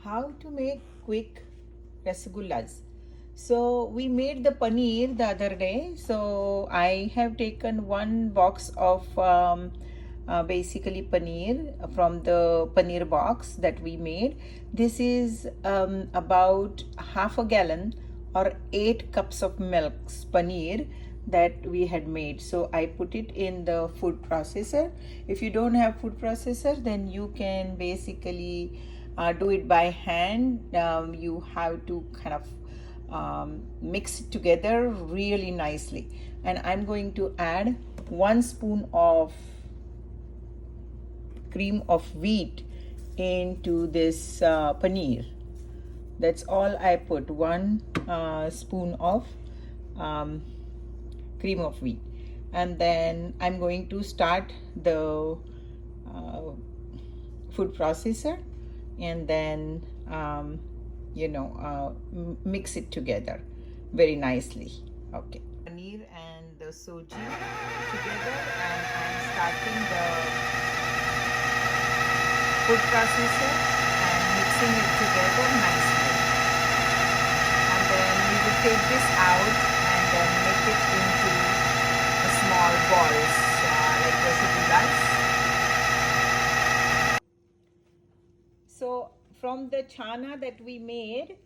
how to make quick rasagullas. So we made the paneer the other day. So I have taken one box of basically paneer from the paneer box that we made. This is about half a gallon or 8 cups of milk paneer that we had made. So I put it in the food processor. If you don't have food processor, then you can basically do it by hand. You have to kind of mix it together really nicely, and I'm going to add 1 spoon of cream of wheat into this paneer. That's all I put, 1 spoon of um, cream of wheat. And then I'm going to start the uh, food processor, and then mix it together very nicely. Okay, paneer and the soji together, and I'm starting the food processor and mixing it together nicely. And then we will take this out and then make it into a small balls like rasagullas. So from the chana that we made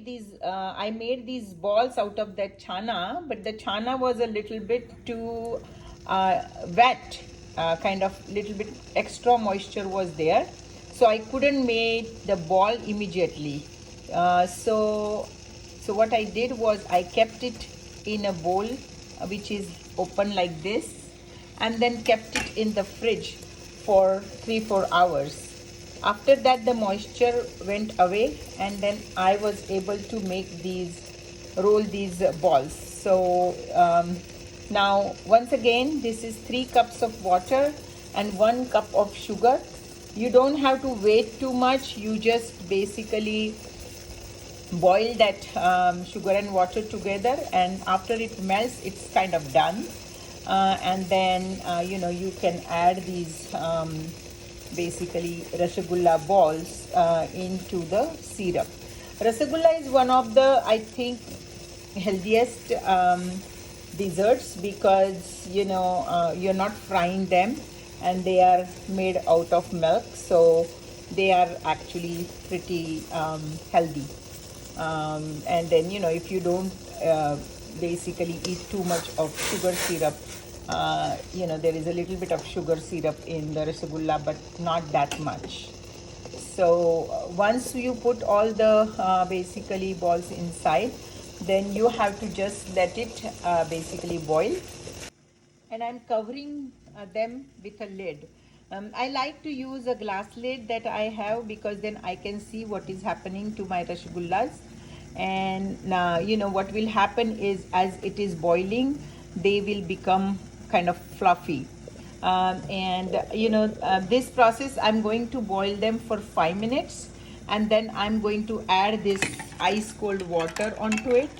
these I made these balls out of that chana, but the chana was a little bit too wet, kind of little bit extra moisture was there, so I couldn't make the ball immediately. So what I did was I kept it in a bowl which is open like this, and then kept it in the fridge for 3-4 hours. After that, the moisture went away, and then I was able to roll these balls. So now once again, this is 3 cups of water and 1 cup of sugar. You don't have to wait too much. You just basically boil that sugar and water together, and after it melts, it's kind of done. And then you can add these basically rasgulla balls into the syrup. Rasgulla is one of the, I think, healthiest desserts, because you're not frying them, and they are made out of milk, so they are actually pretty healthy. And then if you don't basically eat too much of sugar syrup, there is a little bit of sugar syrup in the rasgulla, but not that much. So once you put all the basically balls inside, then you have to just let it basically boil, and I'm covering them with a lid. I like to use a glass lid that I have, because then I can see what is happening to my rasgullas. And what will happen is, as it is boiling, they will become kind of fluffy. And this process, I'm going to boil them for 5 minutes, and then I'm going to add this ice cold water onto it,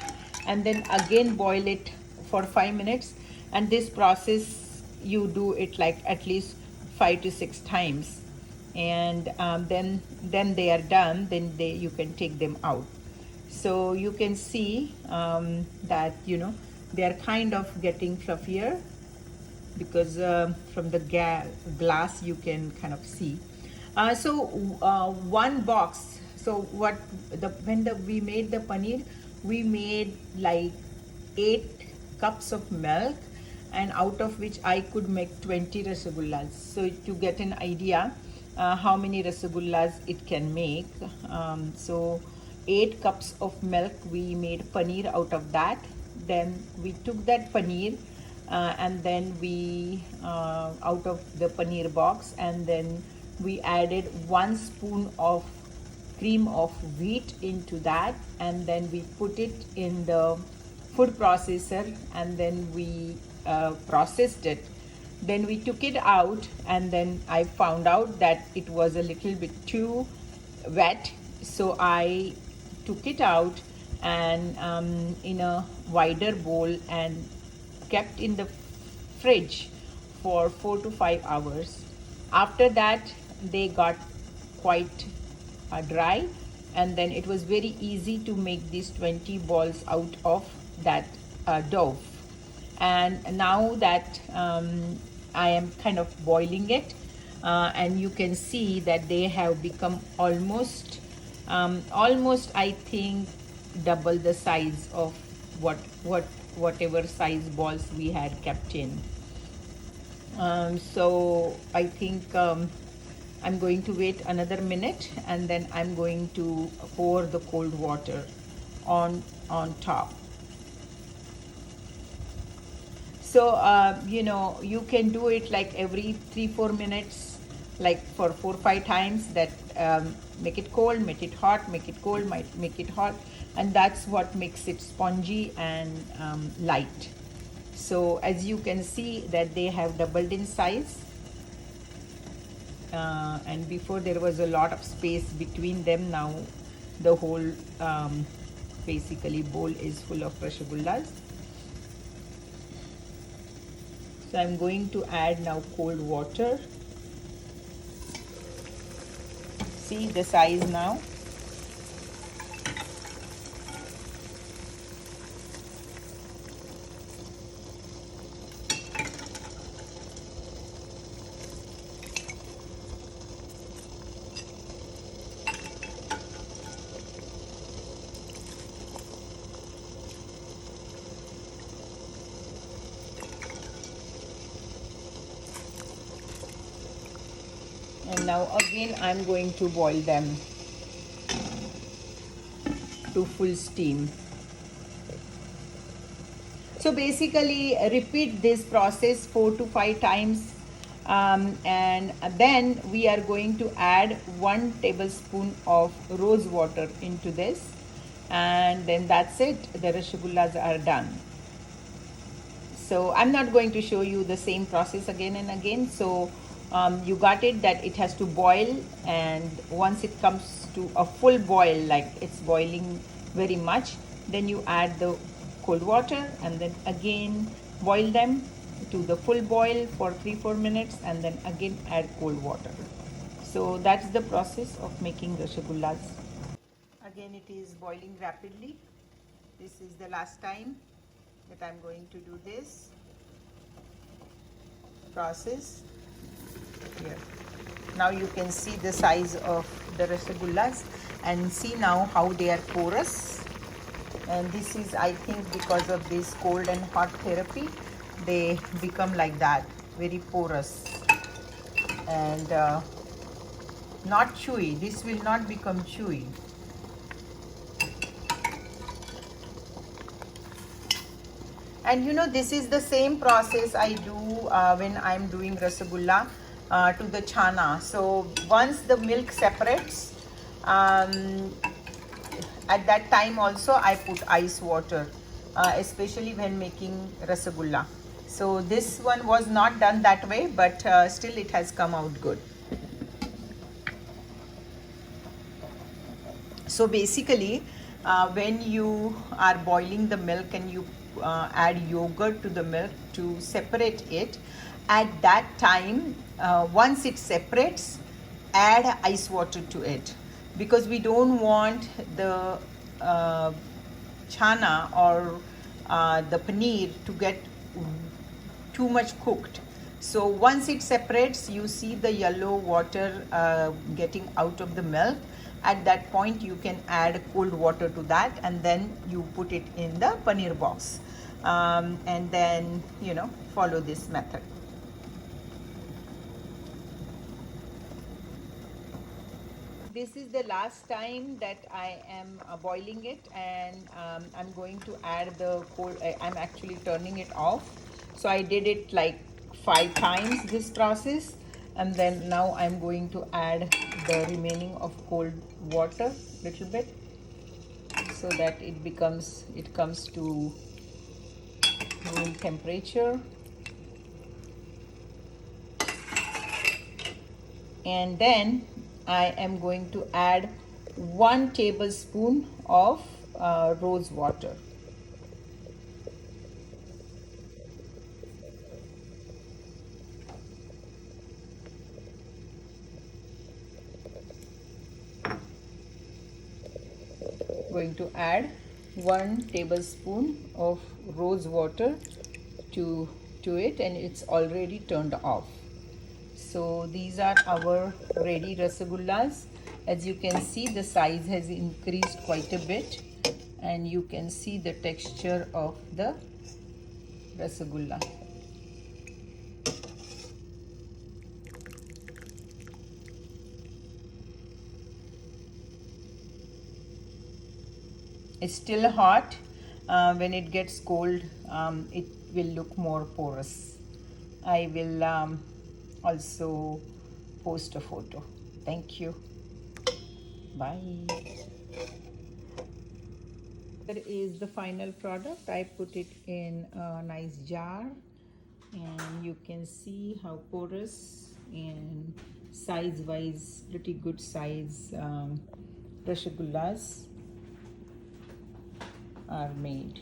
and then again boil it for 5 minutes. And this process, you do it like at least 5 to 6 times, and then they are done. Then you can take them out. So you can see that they are kind of getting fluffier, because from the glass you can kind of see. So one box. So we made the paneer, we made like 8 cups of milk, and out of which I could make 20 rasagullas. So to get an idea how many rasagullas it can make, so 8 cups of milk, we made paneer out of that. Then we took that paneer, and then we out of the paneer box, and then we added 1 spoon of cream of wheat into that, and then we put it in the food processor, and then we processed it. Then we took it out, and then I found out that it was a little bit too wet, so I took it out and in a wider bowl, and kept in the fridge for 4 to 5 hours. After that, they got quite dry, and then it was very easy to make these 20 balls out of that dough. And now that I am kind of boiling it, and you can see that they have become almost I think double the size of whatever size balls we had kept in. So I think I'm going to wait another minute, and then I'm going to pour the cold water on top. So you can do it like every 3-4 minutes, like for 4-5 times. That make it cold, make it hot, make it cold, make it hot, and that's what makes it spongy and light. So as you can see that they have doubled in size, and before there was a lot of space between them. Now the whole basically bowl is full of rasagullas. So I'm going to add now cold water. See the size now. And now again I'm going to boil them to full steam. So basically repeat this process 4 to 5 times, and then we are going to add 1 tablespoon of rose water into this, and then that's it. The rasagullas are done. So I'm not going to show you the same process again and again. So you got it, that it has to boil, and once it comes to a full boil, like it's boiling very much, then you add the cold water, and then again boil them to the full boil for 3-4 minutes, and then again add cold water. So that's the process of making rasagullas. Again it is boiling rapidly. This is the last time that I'm going to do this process here. Now you can see the size of the rasagullas, and see now how they are porous. And this is, I think, because of this cold and hot therapy, they become like that, very porous and not chewy. This will not become chewy. And this is the same process I do when I'm doing rasagulla to the chana. So once the milk separates, at that time also I put ice water, especially when making rasagulla. So this one was not done that way, but still it has come out good. So basically when you are boiling the milk and you add yogurt to the milk to separate it, at that time once it separates, add ice water to it, because we don't want the chana or the paneer to get too much cooked. So once it separates, you see the yellow water getting out of the milk. At that point you can add cold water to that, and then you put it in the paneer box, and then follow this method. This is the last time that I am boiling it, and I'm going to add the cold. I'm actually turning it off. So I did it like 5 times this process, and then now I'm going to add the remaining of cold water little bit, so that it comes to room temperature. And then I am going to add 1 tablespoon of rose water. going to add 1 tablespoon of rose water to it, and it's already turned off. So these are our ready rasagullas. As you can see, the size has increased quite a bit, and you can see the texture of the rasagulla. It's still hot. When it gets cold, it will look more porous. I will also post a photo. Thank you. Bye. Here is the final product. I put it in a nice jar, and you can see how porous and size wise pretty good size rasagullas are made.